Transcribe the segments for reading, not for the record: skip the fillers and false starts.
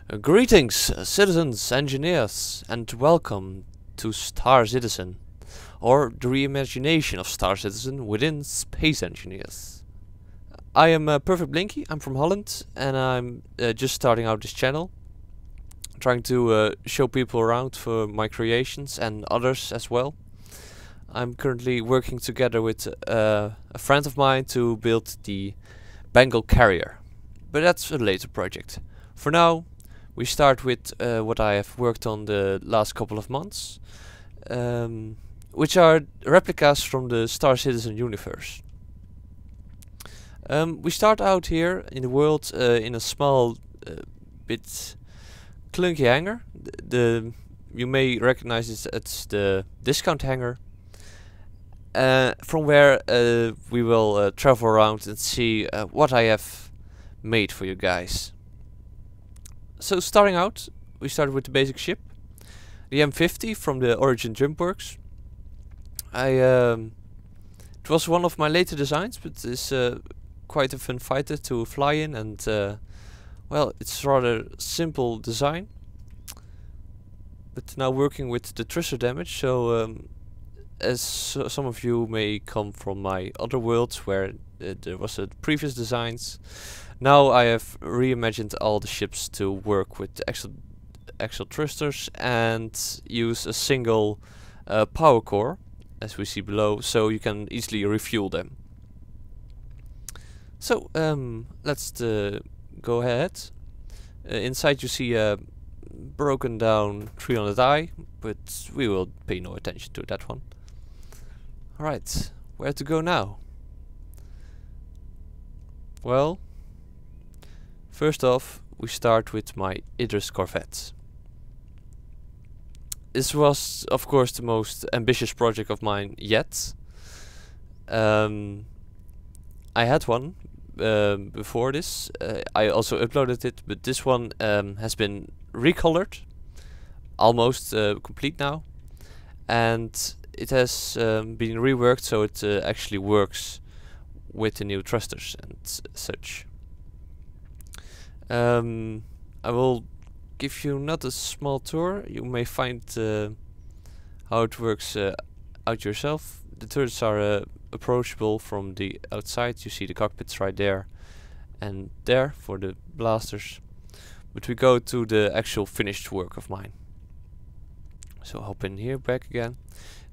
Greetings, citizens, engineers, and welcome to Star Citizen, or the reimagination of Star Citizen within Space Engineers. I am Purrfect Blinky, I'm from Holland, and I'm just starting out this channel, trying to show people around for my creations and others as well. I'm currently working together with a friend of mine to build the Bengal carrier, but that's a later project. For now, we start with what I have worked on the last couple of months, which are replicas from the Star Citizen universe. We start out here in the world in a small, bit clunky hangar. You may recognize it as the discount hangar, from where we will travel around and see what I have made for you guys. So starting out, we started with the basic ship, the M50 from the Origin Jump Works. It was one of my later designs, but it's quite a fun fighter to fly in, and well, it's rather simple design. But now working with the thruster damage, so as some of you may come from my other worlds where there was previous designs. Now I have reimagined all the ships to work with actual thrusters and use a single power core, as we see below, so you can easily refuel them. So let's go ahead. Inside you see a broken down 300i, but we will pay no attention to that one. Alright, where to go now? Well, first off, we start with my Idris Corvette. This was, of course, the most ambitious project of mine yet. I had one before this. I also uploaded it, but this one has been recolored, almost complete now, and it has been reworked so it actually works with the new thrusters and such. I will give you not a small tour. You may find how it works out yourself. The turrets are approachable from the outside. You see the cockpits right there and there for the blasters. But we go to the actual finished work of mine. So hop in here, back again.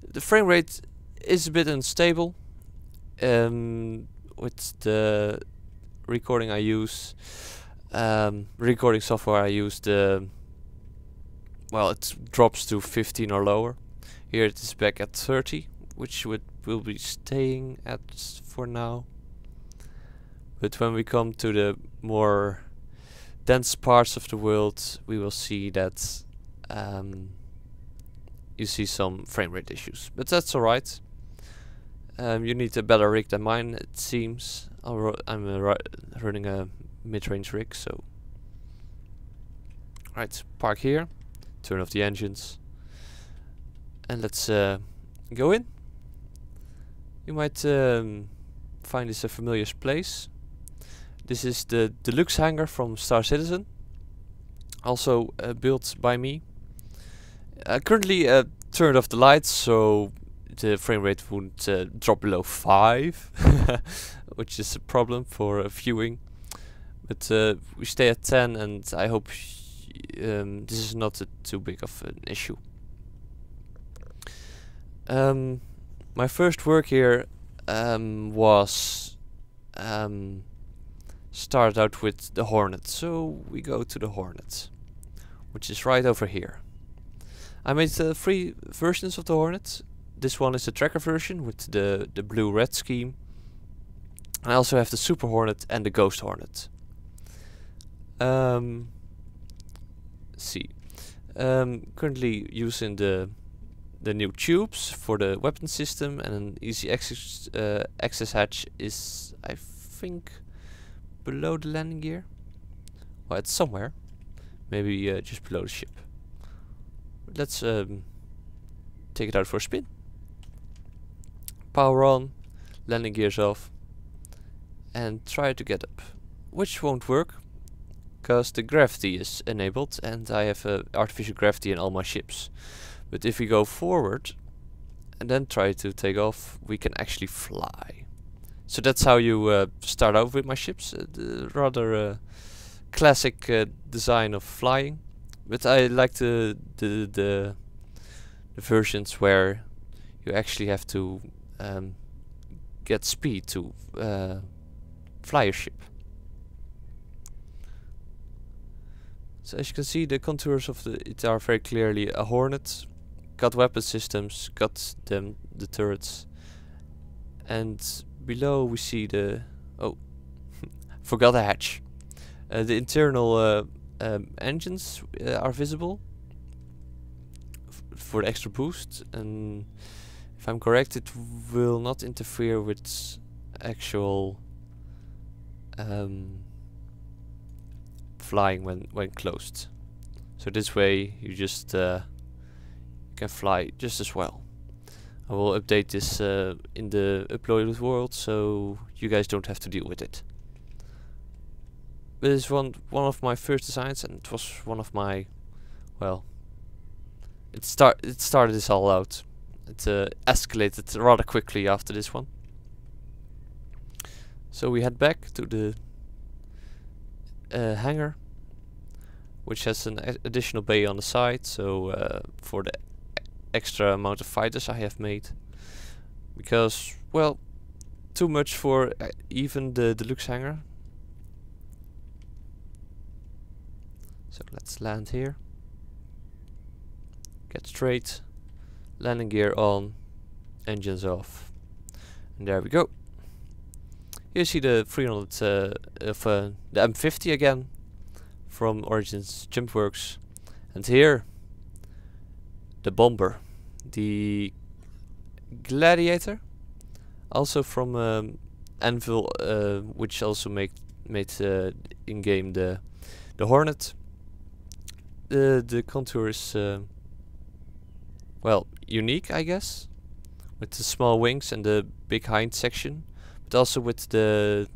The frame rate is a bit unstable. With the recording I use, recording software I use, well, it drops to 15 or lower. Here it is back at 30, which will be staying at for now. But when we come to the more dense parts of the world, we will see that you see some frame rate issues, but that's alright. You need a better rig than mine, it seems. I'm running a mid-range rig, so... Right, park here, turn off the engines, and let's go in. You might find this a familiar place. This is the deluxe hangar from Star Citizen, also built by me. Currently turned off the lights, so the frame rate won't drop below 5, which is a problem for viewing. But we stay at 10, and I hope this is not too big of an issue. My first work here was started out with the Hornet, so we go to the Hornet, which is right over here. I made 3 versions of the Hornet. This one is the tracker version with the blue-red scheme. I also have the Super Hornet and the Ghost Hornet. Currently using the new tubes for the weapon system, and an easy access hatch is, I think, below the landing gear. Well, it's somewhere, maybe just below the ship. Let's take it out for a spin. Power on, landing gears off, and try to get up, which won't work. because the gravity is enabled and I have artificial gravity in all my ships. But if we go forward and then try to take off, we can actually fly. So that's how you start out with my ships. The rather classic design of flying. But I like the versions where you actually have to get speed to fly your ship. So as you can see, the contours of it are very clearly a Hornet. Got weapon systems, got the turrets, and below we see the forgot a hatch. The internal engines are visible for the extra boost, and if I'm correct, it will not interfere with actual flying when closed. So this way you just can fly just as well. I will update this in the uploaded world, so you guys don't have to deal with it. But it's one of my first designs, and it was one of my, well, it started this all out. It escalated rather quickly after this one. So we head back to the hangar, which has an additional bay on the side, so for the extra amount of fighters I have made, because, well, too much for even the deluxe hangar. So let's land here, get straight, landing gear on, engines off, and there we go. Here you see the 300 of the M50 again from Origins Jumpworks, and here the bomber, the Gladiator, also from Anvil, which also made in game the Hornet. The contour is well, unique, I guess, with the small wings and the big hind section, but also with the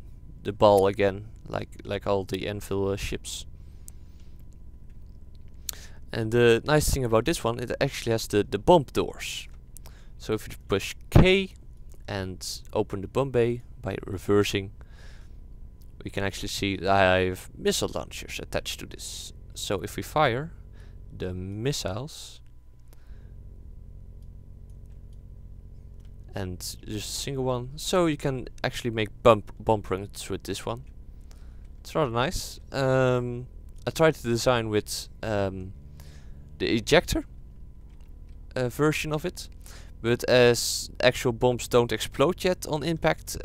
ball again, like all the Anvil ships. And the nice thing about this one, it actually has the bump doors. So if you push K and open the bump bay by reversing, we can actually see that I have missile launchers attached to this. So if we fire the missiles, and just a single one, so you can actually make bump runs with this one. It's rather nice. I tried to design with the ejector version of it, but as actual bombs don't explode yet on impact,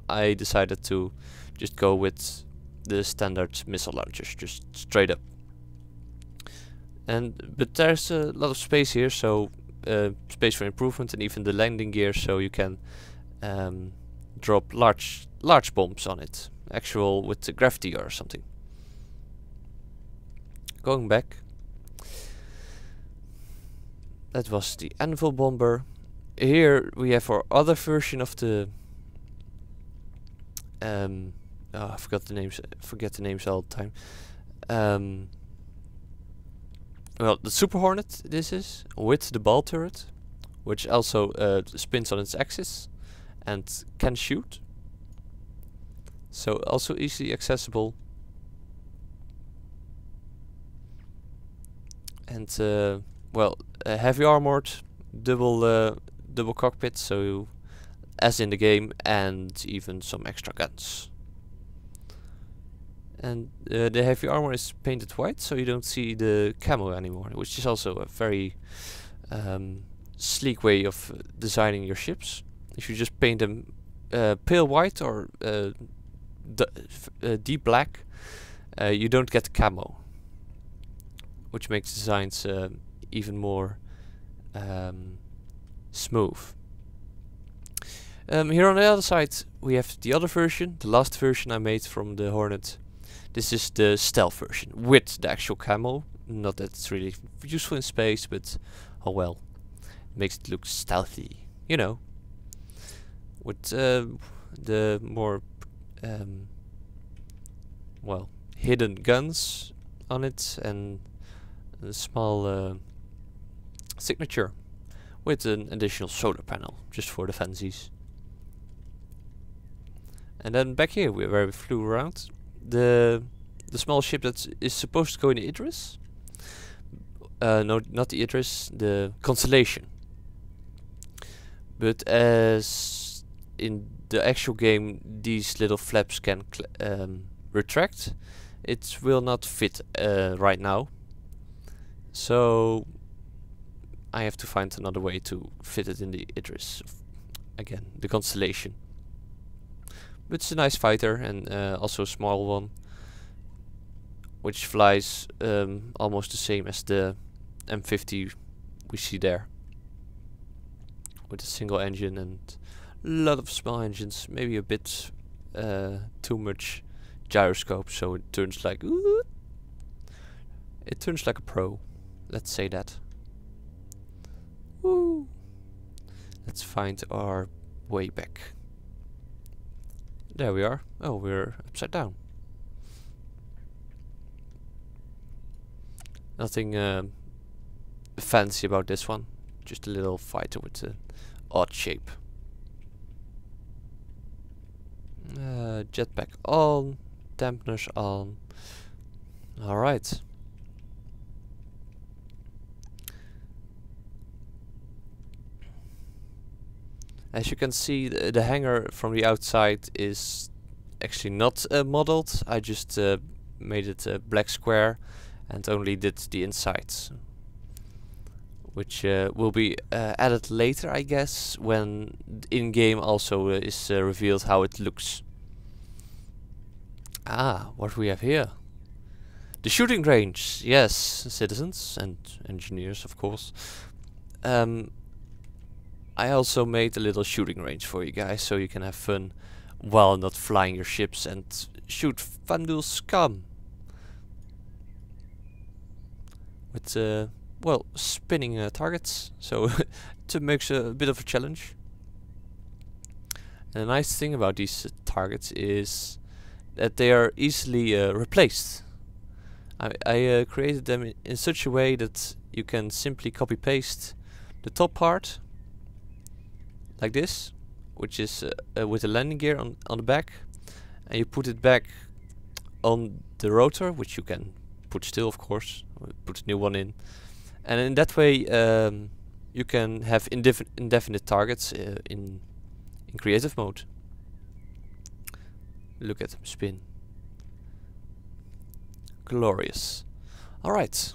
I decided to just go with the standard missile launchers, just straight up. But there's a lot of space here, so space for improvement, and even the landing gear, so you can drop large bombs on it, actual with the gravity or something. Going back, that was the Anvil bomber. Here we have our other version of the I forget the names all the time. Well, the Super Hornet this is, with the ball turret, which also spins on its axis and can shoot. So also easily accessible. And well, heavy armored, double cockpit, so as in the game, and even some extra guns. And the heavy armor is painted white, so you don't see the camo anymore, which is also a very sleek way of designing your ships. If you just paint them pale white or deep black, you don't get the camo, which makes designs even more smooth. Here on the other side we have the other version, the last version I made from the Hornet. This is the stealth version with the actual camo. Not that it's really useful in space, but oh well, it makes it look stealthy, you know. With the more well, hidden guns on it and a small signature with an additional solar panel just for the fancies. And then back here where we flew around, the small ship that is supposed to go in the Idris. No, not the Idris, the Constellation. But as in the actual game these little flaps can retract, it will not fit right now. So I have to find another way to fit it in the Idris. Again, the Constellation. But it's a nice fighter and also a small one, which flies almost the same as the M50 we see there, with a single engine and a lot of small engines, maybe a bit too much gyroscope, so it turns like a pro. Let's say that. Woo! Let's find our way back. There we are. Oh, we're upside down. Nothing fancy about this one. Just a little fighter with an odd shape. Jetpack on. Dampeners on. Alright. As you can see, the hangar from the outside is actually not modeled. I just made it a black square and only did the insides, which will be added later, I guess, when in-game also is revealed how it looks. Ah, what we have here. The shooting range. Yes, citizens and engineers, of course. I also made a little shooting range for you guys, so you can have fun while not flying your ships and shoot Vandal scum. With, well, spinning targets, so it makes a bit of a challenge. And the nice thing about these targets is that they are easily replaced. I created them in such a way that you can simply copy-paste the top part, like this, which is with a landing gear on the back, and you put it back on the rotor, which you can put still, of course, put a new one in, and in that way you can have indefinite targets in creative mode. Look at them spin. Glorious. Alright,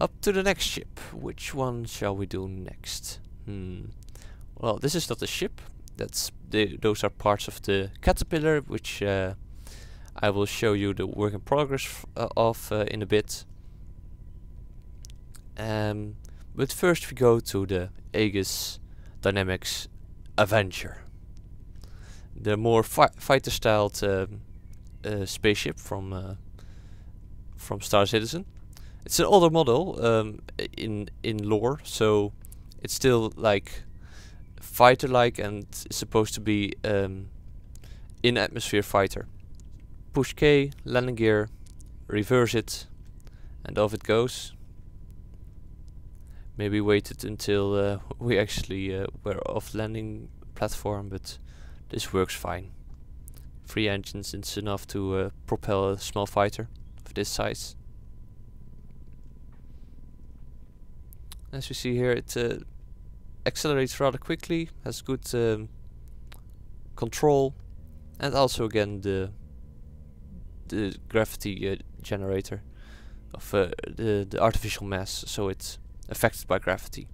up to the next ship. Which one shall we do next? Well, this is not a ship. Those are parts of the caterpillar, which I will show you the work in progress of in a bit. But first we go to the Aegis Dynamics Avenger, the more fighter-styled spaceship from Star Citizen. It's an older model in lore, so it's still like fighter-like and is supposed to be in atmosphere fighter. Push K, landing gear, reverse it, and off it goes. Maybe waited until we actually were off landing platform, but this works fine. 3 engines is enough to propel a small fighter of this size. As you see here, it accelerates rather quickly, has good control, and also again the gravity generator of the artificial mass, so it's affected by gravity,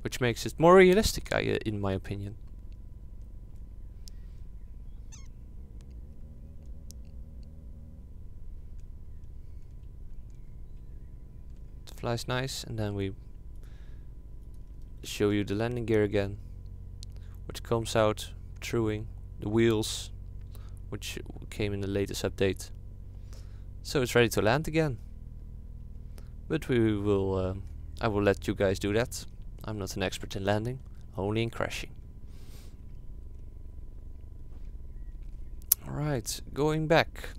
which makes it more realistic, in my opinion. It flies nice, and then we show you the landing gear again, which comes out truing the wheels, which came in the latest update, so it's ready to land again. But we will I will let you guys do that. I'm not an expert in landing, only in crashing. Alright, going back.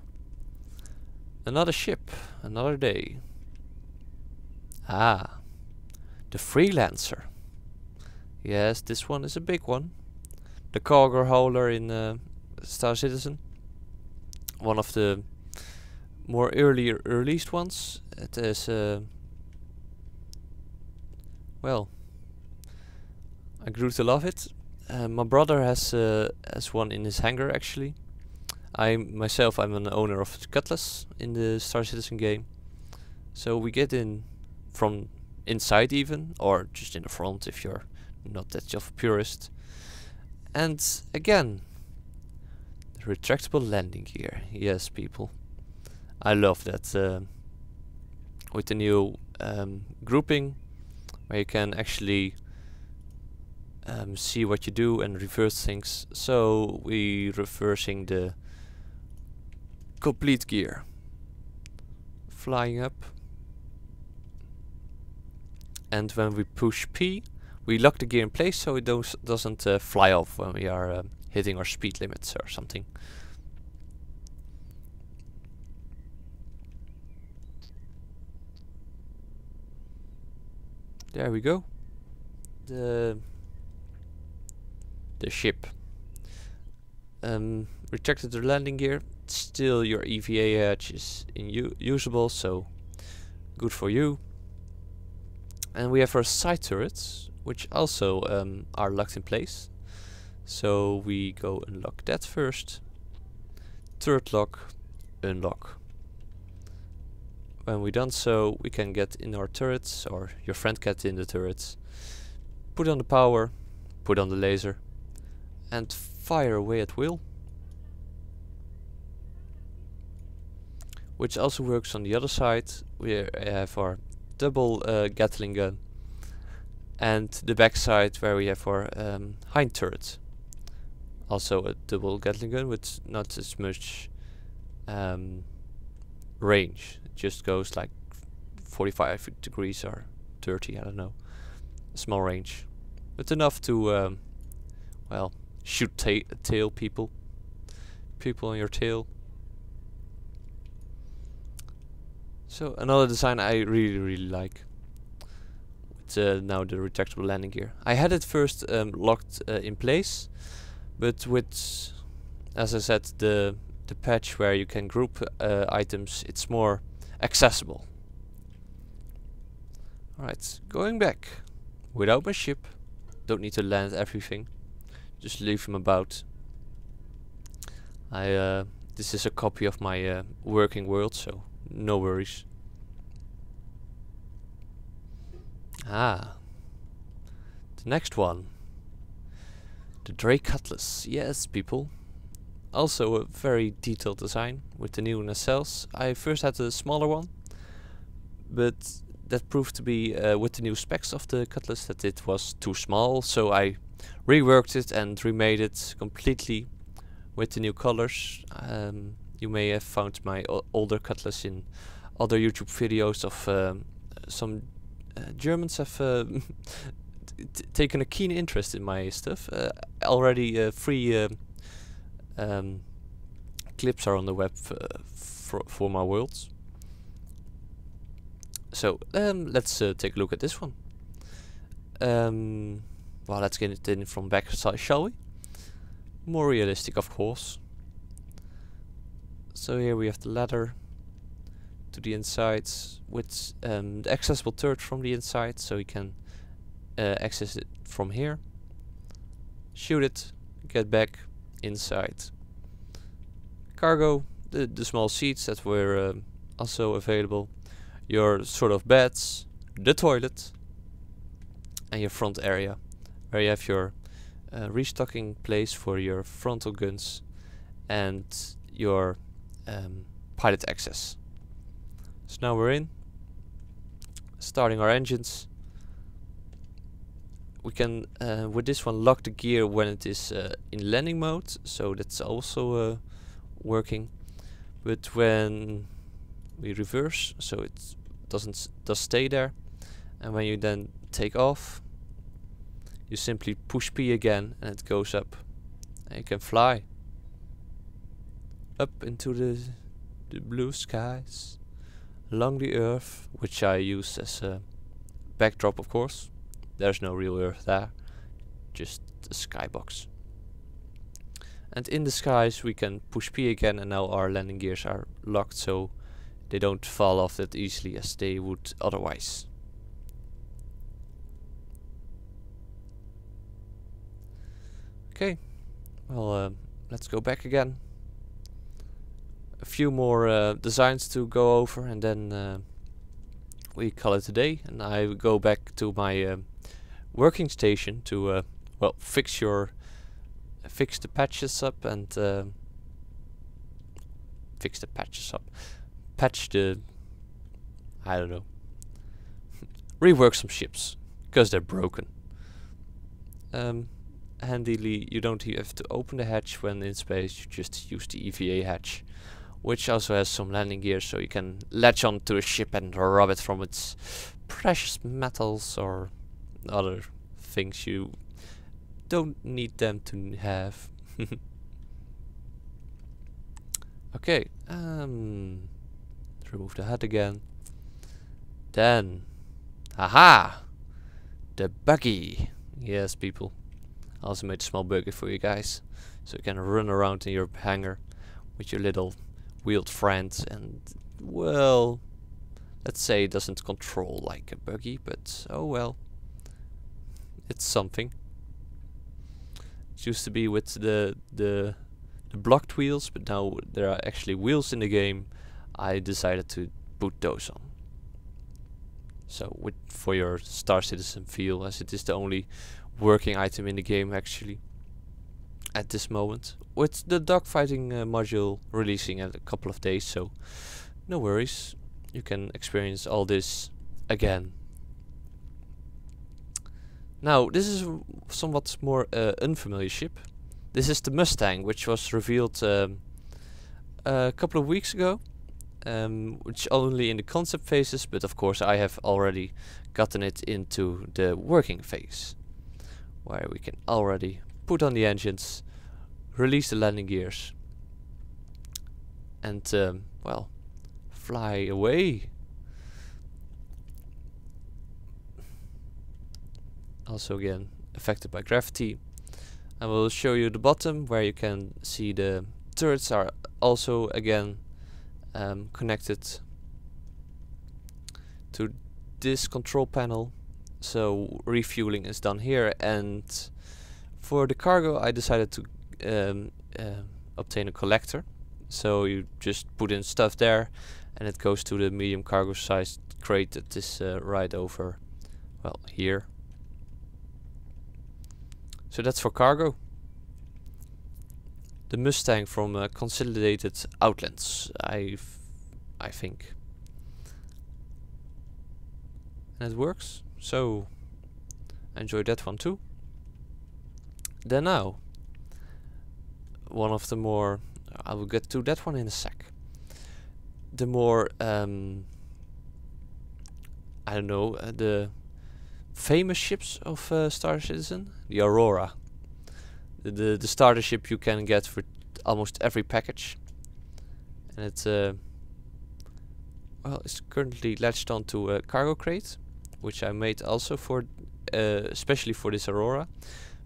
Another ship, another day. Ah, the Freelancer. Yes, this one is a big one. The cargo holder in Star Citizen. One of the more earlier released ones. It is well, I grew to love it. My brother has one in his hangar actually. I'm an owner of Cutlass in the Star Citizen game, so we get in from inside even, or just in the front if you're not that of a purist. And again, retractable landing gear. Yes, people, I love that. With the new grouping, where you can actually see what you do and reverse things. So we reversing the complete gear, flying up, and when we push P, we lock the gear in place so it doesn't fly off when we are hitting our speed limits or something. There we go. The ship. Retracted the landing gear. Still your EVA hatch is usable, so good for you. And we have our side turrets, which also are locked in place. So we go unlock that first. Turret lock, unlock. When we done so, we can get in our turrets, or your friend get in the turrets. Put on the power, put on the laser, and fire away at will. Which also works on the other side. We have our double Gatling gun, and the back side where we have our hind turret. Also a double Gatling gun with not as much range. It just goes like 45 degrees or 30, I don't know. A small range, but enough to well, shoot tail people on your tail. So another design I really like. It's now the retractable landing gear. I had it first locked in place, but with, as I said, the patch where you can group items, it's more accessible. Alright, going back. Without my ship, don't need to land everything. Just leave them about. This is a copy of my working world, so no worries. Ah, the next one. The Drake Cutlass. Yes, people. Also a very detailed design with the new nacelles. I first had a smaller one, but that proved to be, with the new specs of the Cutlass, that it was too small, so I reworked it and remade it completely with the new colors. You may have found my older Cutlass in other YouTube videos of some Germans have taken a keen interest in my stuff. Already 3 clips are on the web for my worlds. So let's take a look at this one. Well, let's get it in from back side, shall we? More realistic, of course. So here we have the ladder to the inside with the accessible turret from the inside, so you can access it from here. Shoot it, get back inside. Cargo, the small seats that were also available. Your sort of beds, the toilet, and your front area, where you have your restocking place for your frontal guns and your pilot access. So now we're in, starting our engines. We can with this one lock the gear when it is in landing mode, so that's also working. But when we reverse, so it does stay there, and when you then take off, you simply push P again and it goes up, and you can fly up into the the blue skies along the earth, which I use as a backdrop, of course. There's no real earth there, just the skybox. And in the skies we can push P again, and now our landing gears are locked, so they don't fall off that easily as they would otherwise. Okay, well, let's go back again. A few more designs to go over, and then we call it a day. And I go back to my working station to well, fix the patches up and patch the, I don't know, rework some ships because they're broken. Handily, you don't have to open the hatch when in space, you just use the EVA hatch, which also has some landing gears, so you can latch onto a ship and rob it from its precious metals or other things you don't need them to have. Okay, remove the HUD again. Then, aha! The buggy. Yes, people. I also made a small buggy for you guys, so you can run around in your hangar with your little wheeled friend, and, well, let's say it doesn't control like a buggy, but oh well. It's something. It used to be with the blocked wheels, but now there are actually wheels in the game. I decided to put those on. So for your Star Citizen feel, as it is the only working item in the game actually at this moment, with the dogfighting module releasing in a couple of days, so no worries, you can experience all this again. Now this is a somewhat more unfamiliar ship. This is the Mustang, which was revealed a couple of weeks ago, which only in the concept phases, but of course I have already gotten it into the working phase, where we can already put on the engines, release the landing gears, and well, fly away. Also again affected by gravity. I will show you the bottom, where you can see the turrets are also again connected to this control panel, so refueling is done here. And for the cargo I decided to obtain a collector, so you just put in stuff there and it goes to the medium cargo sized crate that is right over, well, here. So that's for cargo. The Mustang from Consolidated Outlands, I think. And it works, so I enjoyed that one too. Then now, one of the more, I will get to that one in a sec. The more, I don't know, the famous ships of Star Citizen, the Aurora. The starter ship you can get for almost every package, and it's well, it's currently latched onto a cargo crate, which I made also for especially for this Aurora,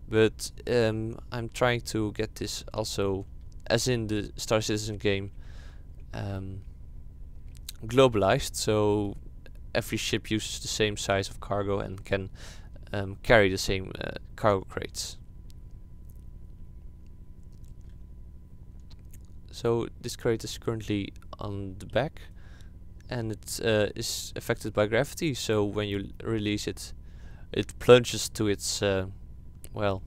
but I'm trying to get this also, as in the Star Citizen game, globalized, so every ship uses the same size of cargo and can carry the same cargo crates. So this crate is currently on the back, and it is affected by gravity, so when you release it, it plunges to its well,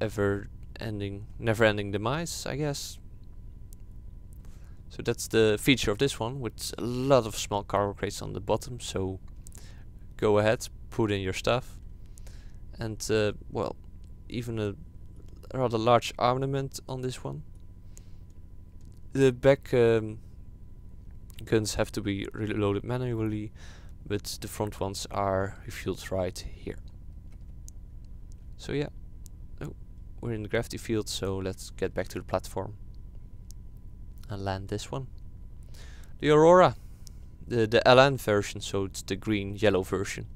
never-ending demise, I guess. So that's the feature of this one, with a lot of small cargo crates on the bottom, so go ahead, put in your stuff, and well, even a rather large armament on this one. The back guns have to be reloaded manually, but the front ones are refueled right here. So yeah, oh, we're in the gravity field, so let's get back to the platform. and land this one. The Aurora, the LN version, so it's the green-yellow version.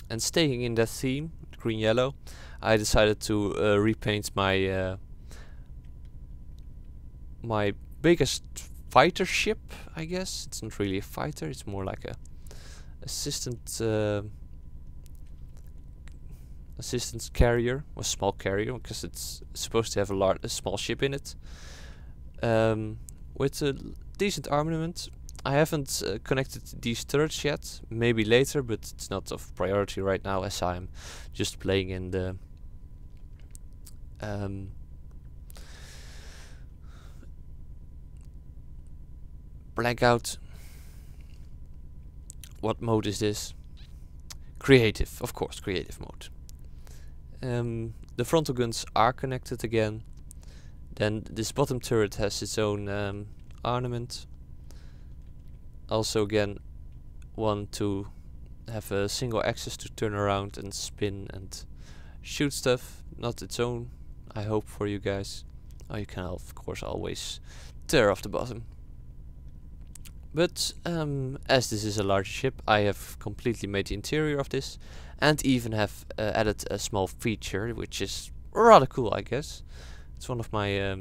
And staying in that theme, green-yellow, I decided to repaint my my biggest fighter ship, I guess. It's not really a fighter, it's more like a assistant carrier, or small carrier, because it's supposed to have a small ship in it. With a decent armament. I haven't connected these turrets yet, maybe later, but it's not of priority right now as I'm just playing in the blank out. What mode is this? Creative, of course, creative mode. The frontal guns are connected again. Then this bottom turret has its own ornament. Also again, one to have a single axis to turn around and spin and shoot stuff. Not its own, I hope, for you guys. Oh, you can of course always tear off the bottom. But as this is a larger ship, I have completely made the interior of this, and even have added a small feature, which is rather cool, I guess. It's one of my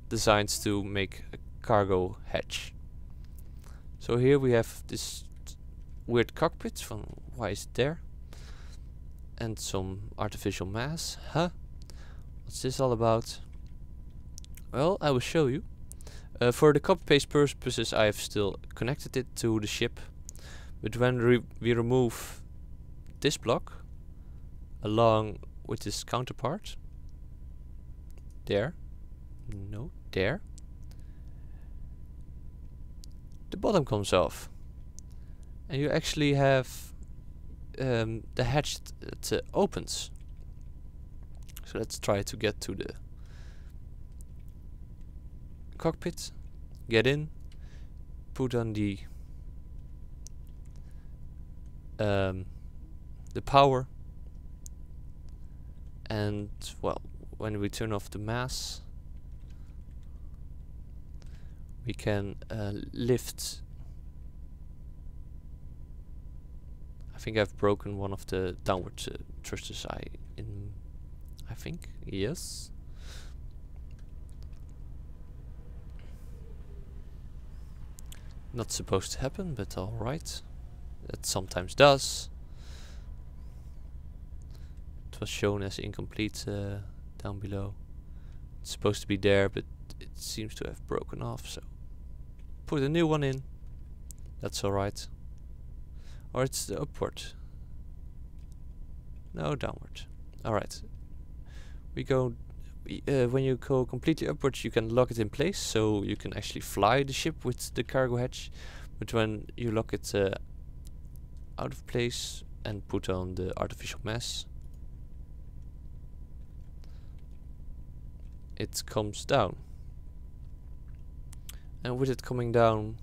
designs to make a cargo hatch. So here we have this weird cockpit from why is it there? And some artificial mass. Huh? What's this all about? Well, I will show you. For the copy-paste purposes, I have still connected it to the ship. But when we remove this block, along with this counterpart, there, no, there, the bottom comes off, and you actually have the hatch that opens. So let's try to get to the cockpit, get in, put on the power, and well, when we turn off the mass, we can lift. I think I've broken one of the downward thrusters. I think, yes. Not supposed to happen, but alright. That sometimes does. It was shown as incomplete down below. It's supposed to be there, but it seems to have broken off, so put a new one in. That's alright. Or it's the upward. No, downward. Alright. We go. When you go completely upwards, you can lock it in place, so you can actually fly the ship with the cargo hatch. But when you lock it out of place and put on the artificial mass, it comes down. And with it coming down,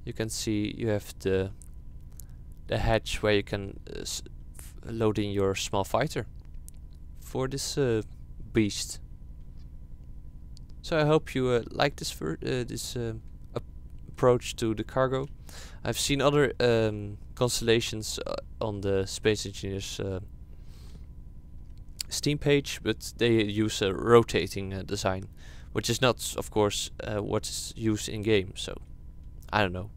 you can see you have the hatch where you can load in your small fighter for this beast. So I hope you like this approach to the cargo. I've seen other constellations on the Space Engineers Steam page, but they use a rotating design, which is not, of course, what's used in game. So I don't know.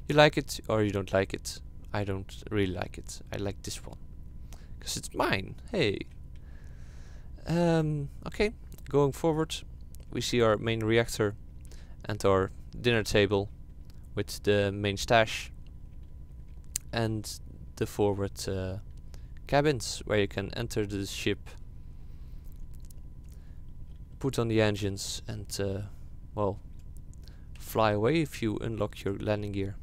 You like it or you don't like it. I don't really like it. I like this one because it's mine. Hey. Okay, going forward, we see our main reactor and our dinner table with the main stash and the forward cabins where you can enter the ship, put on the engines, and well, fly away if you unlock your landing gear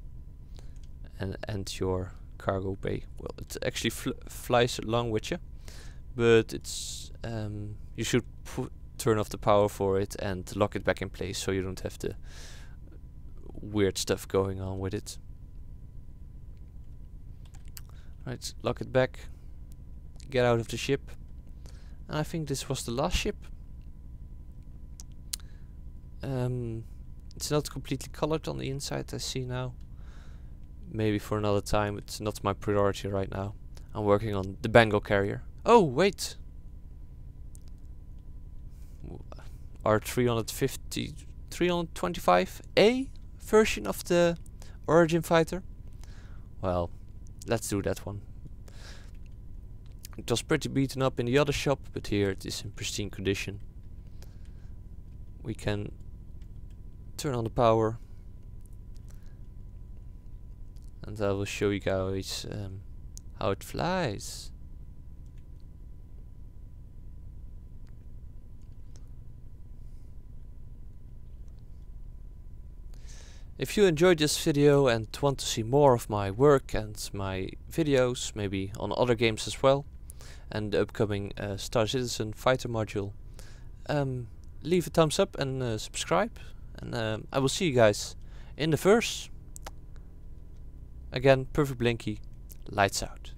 and your cargo bay. Well, it actually flies along with you, but it's you should turn off the power for it and lock it back in place so you don't have the weird stuff going on with it. Right, lock it back, get out of the ship, and I think this was the last ship. It's not completely colored on the inside, I see now. Maybe for another time, it's not my priority right now. I'm working on the Bengal carrier. Oh, wait! Our 325A version of the Origin fighter. Well, let's do that one. It was pretty beaten up in the other shop, but here it is in pristine condition. We can turn on the power, and I will show you guys how it flies. If you enjoyed this video and want to see more of my work and my videos, maybe on other games as well, and the upcoming Star Citizen fighter module, leave a thumbs up and subscribe, and I will see you guys in the verse. Again, Purrfect Blinky, lights out.